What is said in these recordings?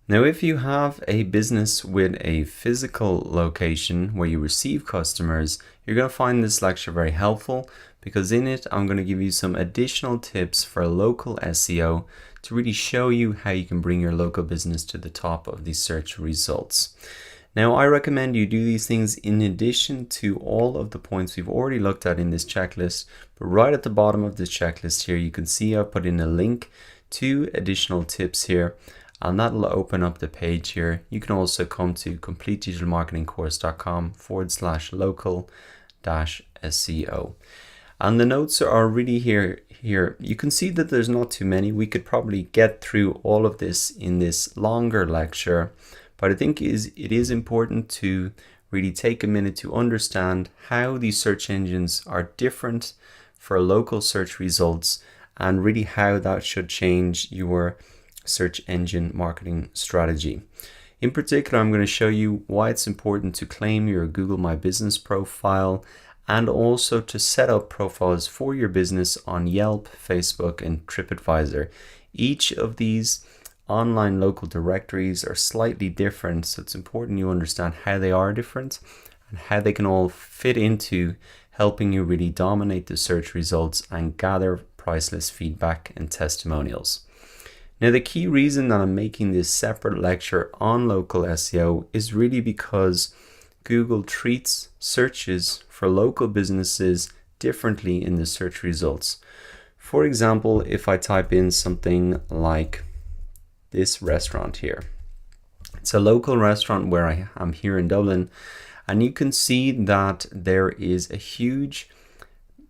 Now, if you have a business with a physical location where you receive customers, you're going to find this lecture very helpful because in it, I'm going to give you some additional tips for local SEO to really show you how you can bring your local business to the top of the search results. Now, I recommend you do these things in addition to all of the points we've already looked at in this checklist. But right at the bottom of this checklist here, you can see I've put in a link to additional tips here, and that'll open up the page here. You can also come to completedigitalmarketingcourse.com/local-SEO. And the notes are really here. You can see that there's not too many. We could probably get through all of this in this longer lecture, but I think it is important to really take a minute to understand how these search engines are different for local search results and really how that should change your search engine marketing strategy. In particular, I'm going to show you why it's important to claim your Google My Business profile and also to set up profiles for your business on Yelp, Facebook, and TripAdvisor. Each of these online local directories are slightly different, so it's important you understand how they are different and how they can all fit into helping you really dominate the search results and gather priceless feedback and testimonials. Now, the key reason that I'm making this separate lecture on local SEO is really because Google treats searches for local businesses differently in the search results. For example, if I type in something like this restaurant here, it's a local restaurant where I am here in Dublin, and you can see that there is a huge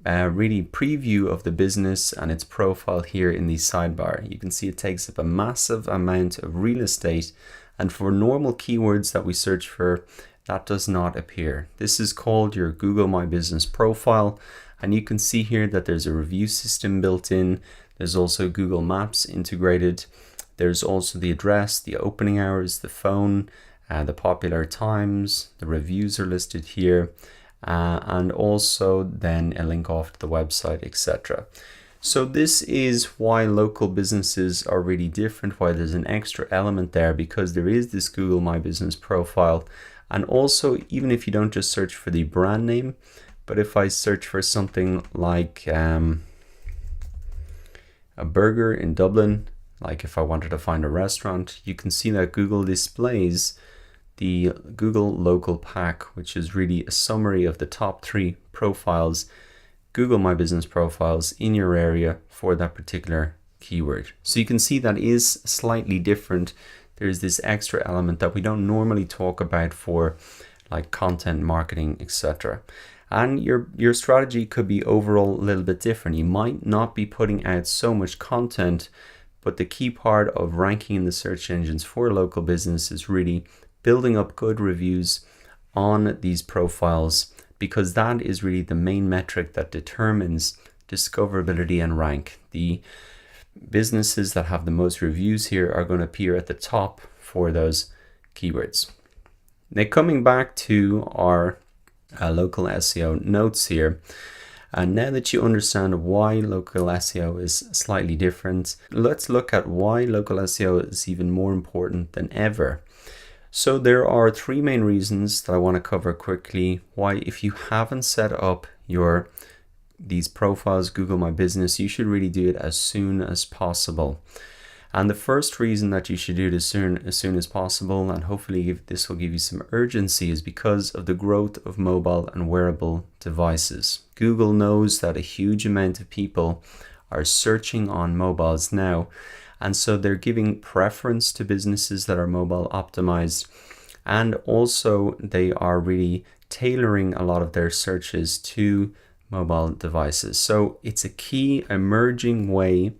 really preview of the business and its profile here in the sidebar. You can see it takes up a massive amount of real estate, and for normal keywords that we search for, that does not appear. This is called your Google My Business profile, and you can see here that there's a review system built in. There's also Google Maps integrated. There's also the address, the opening hours, the phone, the popular times, the reviews are listed here, and also then a link off to the website, etc. So this is why local businesses are really different, why there's an extra element there, because there is this Google My Business profile. And also, even if you don't just search for the brand name, but if I search for something like a burger in Dublin, like if I wanted to find a restaurant, you can see that Google displays the Google Local Pack, which is really a summary of the top 3 profiles, Google My Business profiles in your area for that particular keyword. So you can see that is slightly different. There's this extra element that we don't normally talk about for like content marketing, etc. And your strategy could be overall a little bit different. You might not be putting out so much content, but the key part of ranking in the search engines for local business is really building up good reviews on these profiles, because that is really the main metric that determines discoverability and rank. The businesses that have the most reviews here are going to appear at the top for those keywords. Now, coming back to our local SEO notes here, and now that you understand why local SEO is slightly different, let's look at why local SEO is even more important than ever. So there are 3 main reasons that I want to cover quickly why, if you haven't set up these profiles, Google My Business, you should really do it as soon as possible. And the first reason that you should do it as soon as possible, and hopefully this will give you some urgency, is because of the growth of mobile and wearable devices. Google knows that a huge amount of people are searching on mobiles now, and so they're giving preference to businesses that are mobile optimized, and also they are really tailoring a lot of their searches to mobile devices. So it's a key emerging way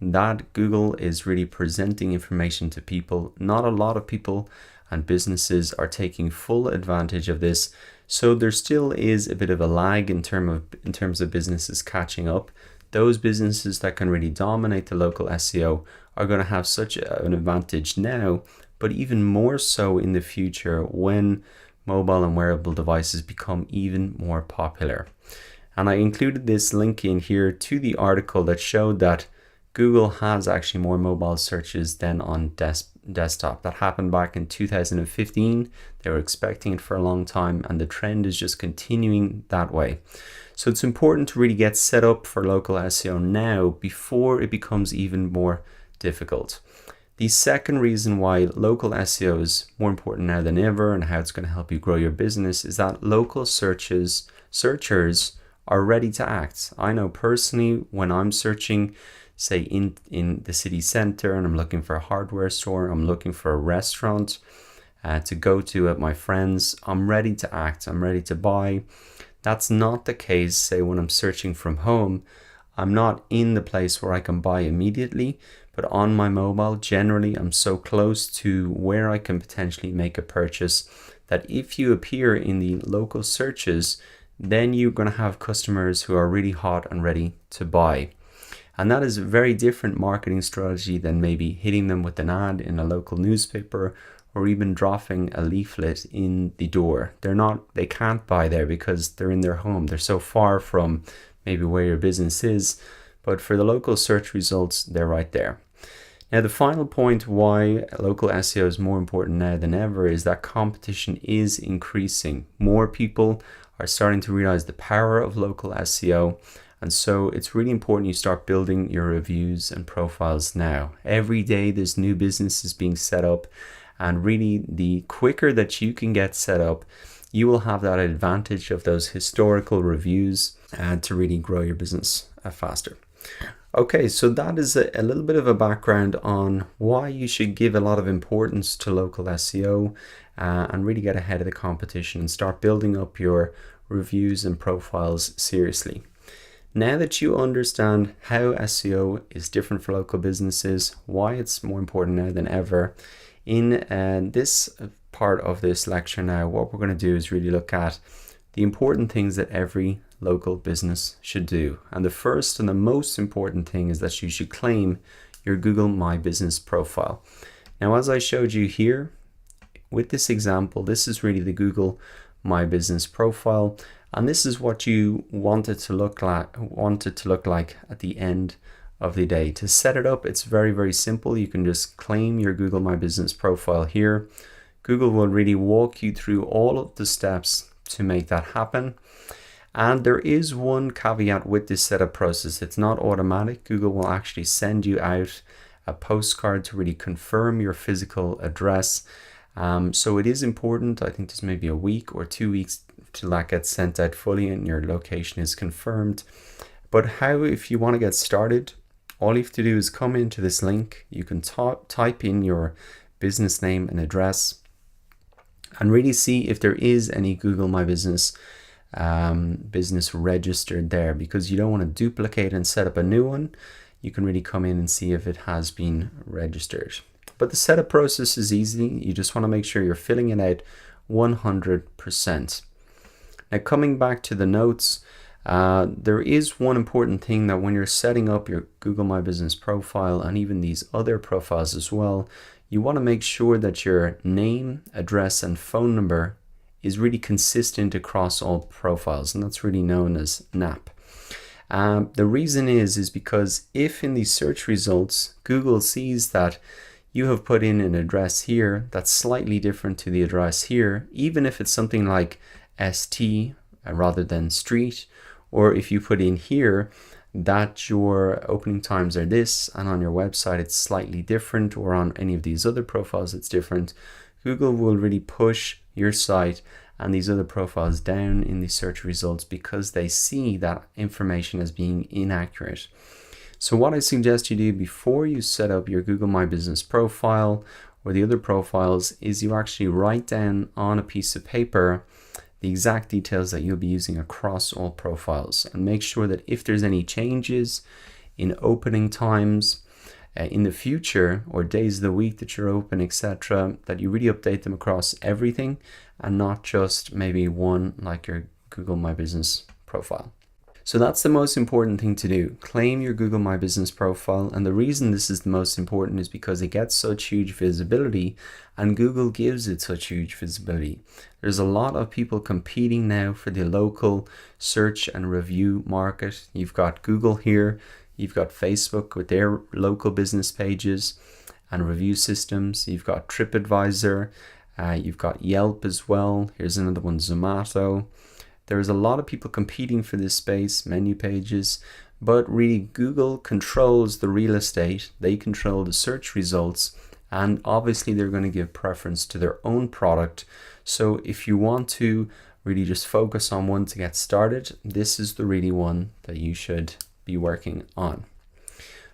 that Google is really presenting information to people. Not a lot of people and businesses are taking full advantage of this. So there still is a bit of a lag in terms of businesses catching up. Those businesses that can really dominate the local SEO are going to have such an advantage now, but even more so in the future when mobile and wearable devices become even more popular. And I included this link in here to the article that showed that Google has actually more mobile searches than on desktop. That happened back in 2015. They were expecting it for a long time, and the trend is just continuing that way. So it's important to really get set up for local SEO now before it becomes even more difficult. The second reason why local SEO is more important now than ever and how it's going to help you grow your business is that local searchers are ready to act. I know personally, when I'm searching, say in the city center, and I'm looking for a hardware store, I'm looking for a restaurant to go to at my friends, I'm ready to act, I'm ready to buy. That's not the case, say, when I'm searching from home. I'm not in the place where I can buy immediately, but on my mobile, generally, I'm so close to where I can potentially make a purchase that if you appear in the local searches, then you're going to have customers who are really hot and ready to buy. And that is a very different marketing strategy than maybe hitting them with an ad in a local newspaper or even dropping a leaflet in the door. They can't buy there because they're in their home. They're so far from maybe where your business is. But for the local search results, they're right there. Now, the final point why local SEO is more important now than ever is that competition is increasing. More people are starting to realize the power of local SEO. And so it's really important you start building your reviews and profiles now. Every day there's new businesses being set up. And really, the quicker that you can get set up, you will have that advantage of those historical reviews to really grow your business faster. Okay, so that is a little bit of a background on why you should give a lot of importance to local SEO and really get ahead of the competition and start building up your reviews and profiles seriously. Now that you understand how SEO is different for local businesses, why it's more important now than ever, in this part of this lecture now, what we're going to do is really look at the important things that every local business should do. And the first and the most important thing is that you should claim your Google My Business profile. Now, as I showed you here with this example, this is really the Google My Business profile. And this is what you want it to look like at the end of the day. To set it up, it's very, very simple. You can just claim your Google My Business profile here. Google will really walk you through all of the steps to make that happen. And there is one caveat with this setup process. It's not automatic. Google will actually send you out a postcard to really confirm your physical address. So it is important. I think there's maybe a week or 2 weeks till that gets sent out fully and your location is confirmed. But if you want to get started, all you have to do is come into this link. You can type in your business name and address and really see if there is any Google My Business business registered there, because you don't want to duplicate and set up a new one. You can really come in and see if it has been registered. But the setup process is easy. You just want to make sure you're filling it out 100%. Now, coming back to the notes, there is one important thing that when you're setting up your Google My Business profile and even these other profiles as well, you want to make sure that your name, address, and phone number is really consistent across all profiles, and that's really known as NAP. The reason is because if in these search results, Google sees that you have put in an address here that's slightly different to the address here, even if it's something like ST rather than street, or if you put in here that your opening times are this and on your website it's slightly different, or on any of these other profiles it's different, Google will really push your site and these other profiles down in the search results because they see that information as being inaccurate. So what I suggest you do before you set up your Google My Business profile or the other profiles is you actually write down on a piece of paper the exact details that you'll be using across all profiles, and make sure that if there's any changes in opening times in the future or days of the week that you're open, etc., that you really update them across everything and not just maybe one like your Google My Business profile. So that's the most important thing to do. Claim your Google My Business profile. And the reason this is the most important is because it gets such huge visibility and Google gives it such huge visibility. There's a lot of people competing now for the local search and review market. You've got Google here, you've got Facebook with their local business pages, and review systems. You've got TripAdvisor, you've got Yelp as well. Here's another one, Zomato. There's a lot of people competing for this space, menu pages, but really Google controls the real estate. They control the search results, and obviously they're going to give preference to their own product. So if you want to really just focus on one to get started, this is the really one that you should be working on.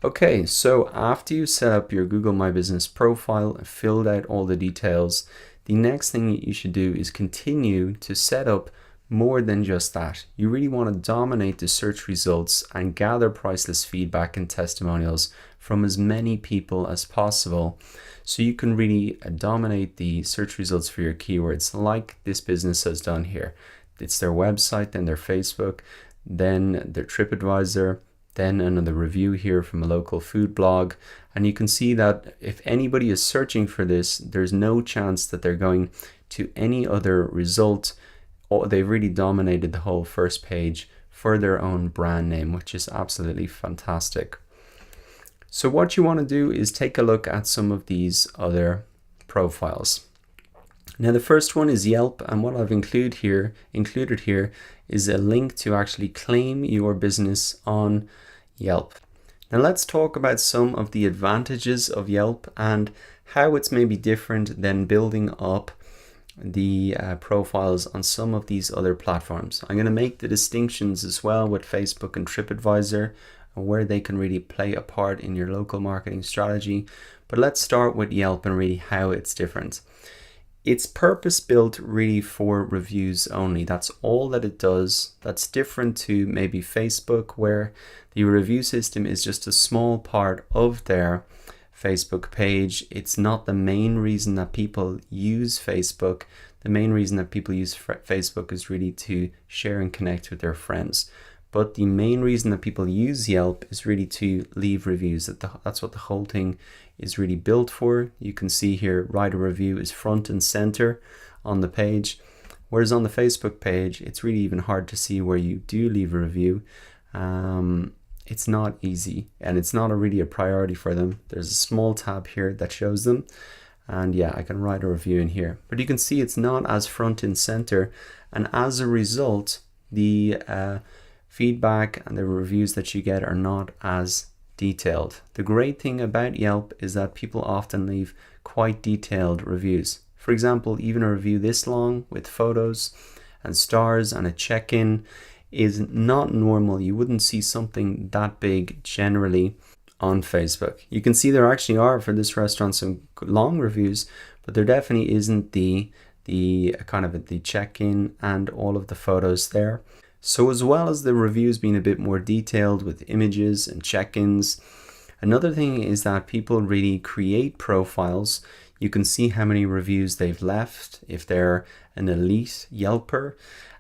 Okay, so after you set up your Google My Business profile and filled out all the details, the next thing you should do is continue to set up more than just that. You really want to dominate the search results and gather priceless feedback and testimonials from as many people as possible, so you can really dominate the search results for your keywords, like this business has done here. It's their website, then their Facebook, then their TripAdvisor, then another review here from a local food blog. And you can see that if anybody is searching for this, there's no chance that they're going to any other result. They've really dominated the whole first page for their own brand name, which is absolutely fantastic. So what you want to do is take a look at some of these other profiles. Now the first one is Yelp, and what I've included here is a link to actually claim your business on Yelp. Now let's talk about some of the advantages of Yelp and how it's maybe different than building up the profiles on some of these other platforms. I'm going to make the distinctions as well with Facebook and TripAdvisor and where they can really play a part in your local marketing strategy. But let's start with Yelp and really how it's different. It's purpose built really for reviews only. That's all that it does. That's different to maybe Facebook, where the review system is just a small part of their Facebook page. It's not the main reason that people use Facebook. The main reason that people use Facebook is really to share and connect with their friends. But the main reason that people use Yelp is really to leave reviews. That's what the whole thing is really built for. You can see here, write a review is front and center on the page. Whereas on the Facebook page, it's really even hard to see where you do leave a review. It's not easy, and it's not really a priority for them. There's a small tab here that shows them, and yeah, I can write a review in here, but you can see it's not as front and center, and as a result the feedback and the reviews that you get are not as detailed. The great thing about Yelp is that people often leave quite detailed reviews. For example, even a review this long with photos and stars and a check-in is not normal. You wouldn't see something that big generally on Facebook. You can see there actually are for this restaurant some long reviews, but there definitely isn't the kind of the check-in and all of the photos there. So as well as the reviews being a bit more detailed with images and check-ins, another thing is that people really create profiles. You can see how many reviews they've left if they're an elite Yelper.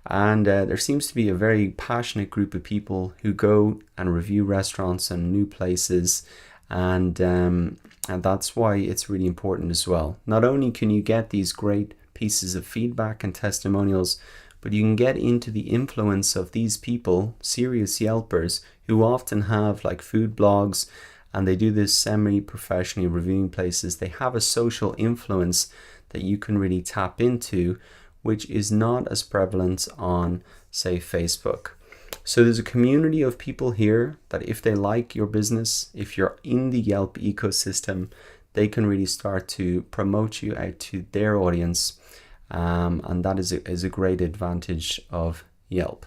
And there seems to be a very passionate group of people who go and review restaurants and new places, and that's why it's really important as well. Not only can you get these great pieces of feedback and testimonials, but you can get into the influence of these people, serious Yelpers, who often have like food blogs, and they do this semi-professionally reviewing places. They have a social influence that you can really tap into, which is not as prevalent on, say, Facebook. So there's a community of people here that if they like your business, if you're in the Yelp ecosystem, they can really start to promote you out to their audience. And that is a great advantage of Yelp.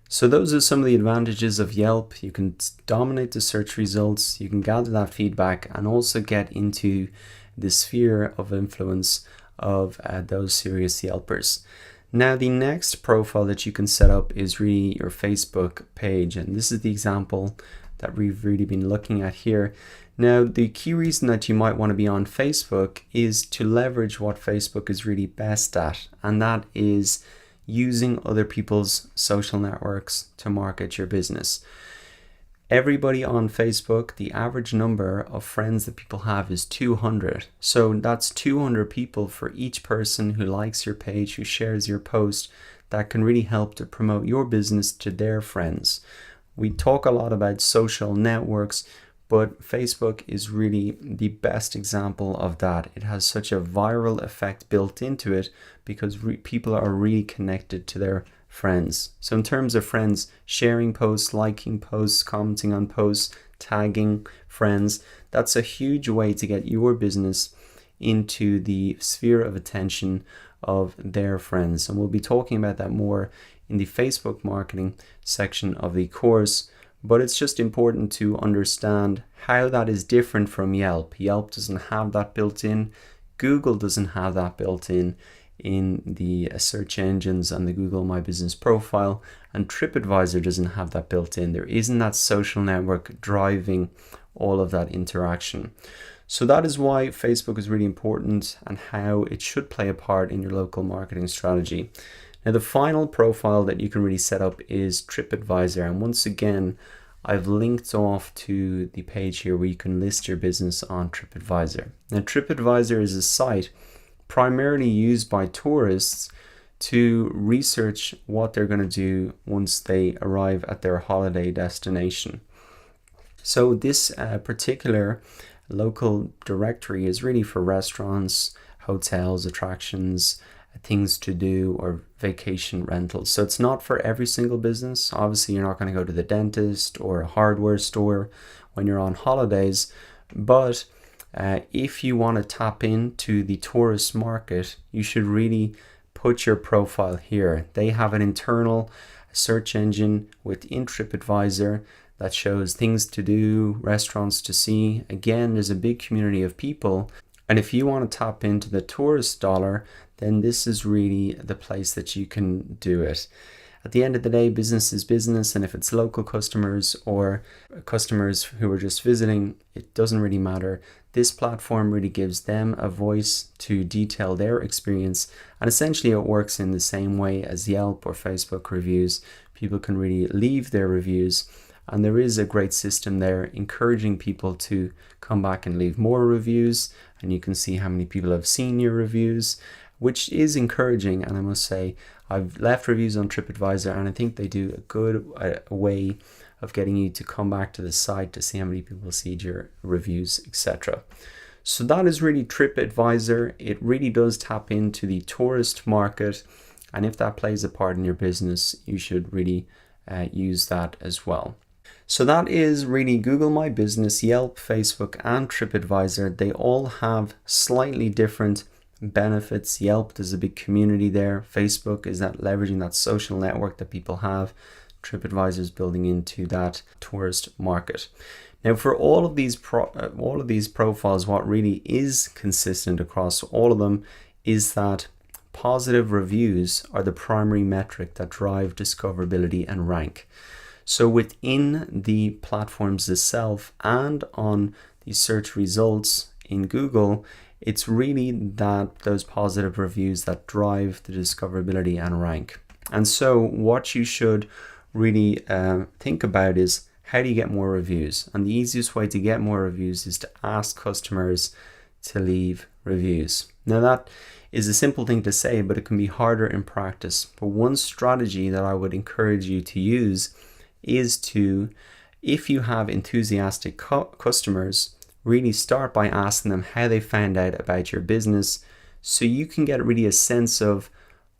So those are some of the advantages of Yelp. You can dominate the search results, you can gather that feedback, and also get into the sphere of influence of those serious Yelpers. Now the next profile that you can set up is really your Facebook page, and this is the example that we've really been looking at here. Now the key reason that you might want to be on Facebook is to leverage what Facebook is really best at, and that is using other people's social networks to market your business. Everybody on Facebook, the average number of friends that people have is 200. So that's 200 people for each person who likes your page, who shares your post, that can really help to promote your business to their friends. We talk a lot about social networks, But Facebook is really the best example of that. It has such a viral effect built into it because people are really connected to their friends. So in terms of friends, sharing posts, liking posts, commenting on posts, tagging friends, that's a huge way to get your business into the sphere of attention of their friends. And we'll be talking about that more in the Facebook marketing section of the course. But it's just important to understand how that is different from Yelp. Yelp doesn't have that built in. Google doesn't have that built in the search engines and the Google My Business profile. And TripAdvisor doesn't have that built in. There isn't that social network driving all of that interaction. So that is why Facebook is really important and how it should play a part in your local marketing strategy. Now, the final profile that you can really set up is TripAdvisor. And once again, I've linked off to the page here where you can list your business on TripAdvisor. Now, TripAdvisor is a site primarily used by tourists to research what they're going to do once they arrive at their holiday destination. So this particular local directory is really for restaurants, hotels, attractions, things to do, or vacation rentals. So it's not for every single business. Obviously, you're not going to go to the dentist or a hardware store when you're on holidays. But if you want to tap into the tourist market, you should really put your profile here. They have an internal search engine within TripAdvisor that shows things to do, restaurants to see. Again, there's a big community of people. And if you want to tap into the tourist dollar, then this is really the place that you can do it. At the end of the day, business is business. And if it's local customers or customers who are just visiting, it doesn't really matter. This platform really gives them a voice to detail their experience. And essentially it works in the same way as Yelp or Facebook reviews. People can really leave their reviews. And there is a great system there encouraging people to come back and leave more reviews. And you can see how many people have seen your reviews, which is encouraging. And I must say, I've left reviews on TripAdvisor and I think they do a good way of getting you to come back to the site to see how many people see your reviews, etc. So that is really TripAdvisor. It really does tap into the tourist market. And if that plays a part in your business, you should really use that as well. So that is really Google My Business, Yelp, Facebook, and TripAdvisor. They all have slightly different benefits. Yelp, there's a big community there. Facebook is that leveraging that social network that people have. TripAdvisor is building into that tourist market. Now, for all of these profiles, what really is consistent across all of them is that positive reviews are the primary metric that drive discoverability and rank. So within the platforms itself and on the search results in Google, it's really those positive reviews that drive the discoverability and rank. And so what you should really think about is, how do you get more reviews? And the easiest way to get more reviews is to ask customers to leave reviews. Now that is a simple thing to say, but it can be harder in practice. But one strategy that I would encourage you to use is to, if you have enthusiastic customers, really start by asking them how they found out about your business, so you can get really a sense of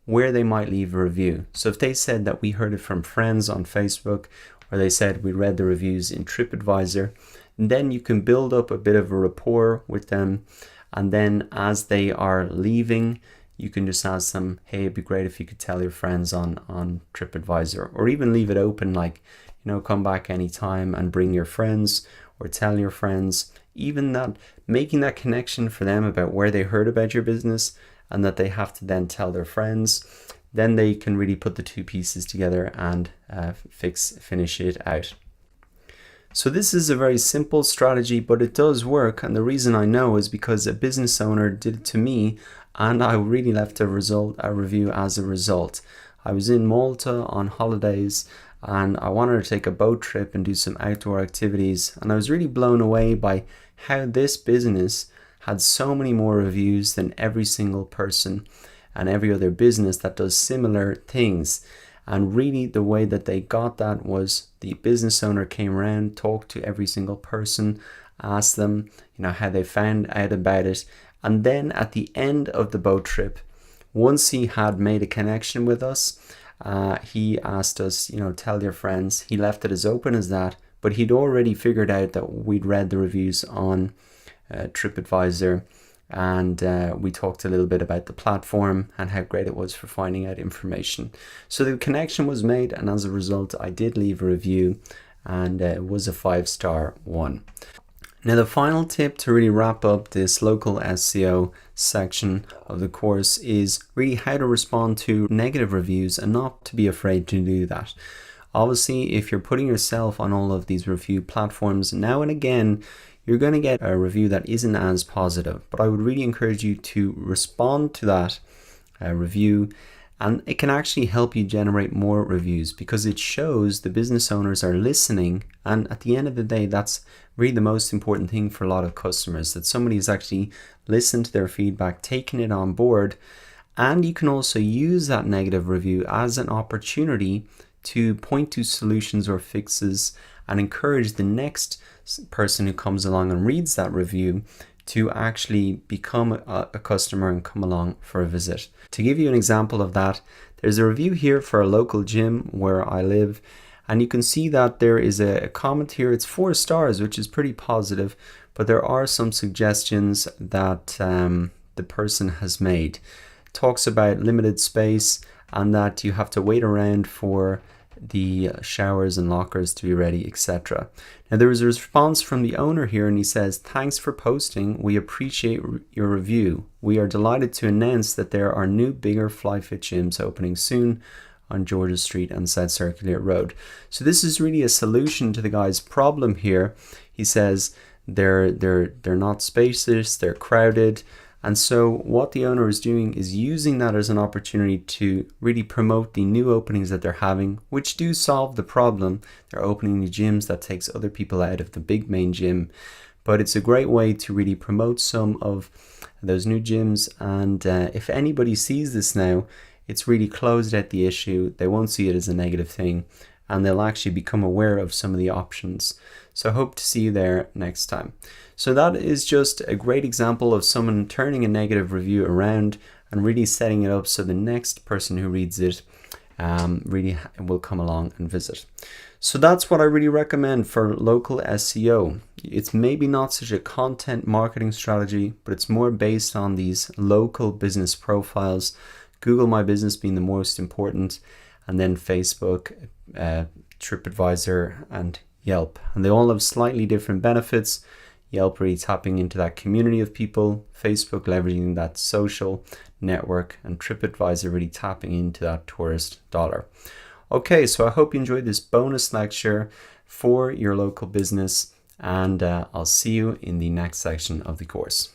where they might leave a review. So if they said that we heard it from friends on Facebook, or they said we read the reviews in TripAdvisor, then you can build up a bit of a rapport with them. And then as they are leaving, you can just ask them, hey, it'd be great if you could tell your friends on TripAdvisor, or even leave it open, like, come back anytime and bring your friends or tell your friends. Even that, making that connection for them about where they heard about your business and that they have to then tell their friends, then they can really put the two pieces together and finish it out. So this is a very simple strategy, but it does work. And the reason I know is because a business owner did it to me, and I really left a review as a result. I was in Malta on holidays and I wanted to take a boat trip and do some outdoor activities. And I was really blown away by how this business had so many more reviews than every single person and every other business that does similar things. And really the way that they got that was the business owner came around, talked to every single person, asked them, how they found out about it. And then at the end of the boat trip, once he had made a connection with us, he asked us, tell your friends. He left it as open as that, but he'd already figured out that we'd read the reviews on TripAdvisor, and we talked a little bit about the platform and how great it was for finding out information. So the connection was made, and as a result, I did leave a review, and it was a 5-star one. Now, the final tip to really wrap up this local SEO section of the course is really how to respond to negative reviews and not to be afraid to do that. Obviously, if you're putting yourself on all of these review platforms, now and again, you're going to get a review that isn't as positive. But I would really encourage you to respond to that review, and it can actually help you generate more reviews because it shows the business owners are listening. And at the end of the day, that's really the most important thing for a lot of customers, that somebody has actually listened to their feedback, taken it on board. And you can also use that negative review as an opportunity to point to solutions or fixes and encourage the next person who comes along and reads that review to actually become a customer and come along for a visit. To give you an example of that, there's a review here for a local gym where I live, and you can see that there is a comment here. It's 4 stars, which is pretty positive, but there are some suggestions that the person has made. It talks about limited space and that you have to wait around for the showers and lockers to be ready, etc. Now, there was a response from the owner here, and he says, "Thanks for posting. We appreciate your review. We are delighted to announce that there are new, bigger Fly-Fit gyms opening soon on Georgia Street and South Circular Road." So this is really a solution to the guy's problem here. He says they're not spacious, they're crowded. And so what the owner is doing is using that as an opportunity to really promote the new openings that they're having, which do solve the problem. They're opening new gyms that takes other people out of the big main gym. But it's a great way to really promote some of those new gyms. And if anybody sees this now, it's really closed out the issue. They won't see it as a negative thing, and they'll actually become aware of some of the options. So I hope to see you there next time. So that is just a great example of someone turning a negative review around and really setting it up so the next person who reads it really will come along and visit. So that's what I really recommend for local SEO. It's maybe not such a content marketing strategy, but it's more based on these local business profiles, Google My Business being the most important, and then Facebook, TripAdvisor, and Yelp. And they all have slightly different benefits. Yelp really tapping into that community of people, Facebook leveraging that social network, and TripAdvisor really tapping into that tourist dollar. Okay, so I hope you enjoyed this bonus lecture for your local business, and I'll see you in the next section of the course.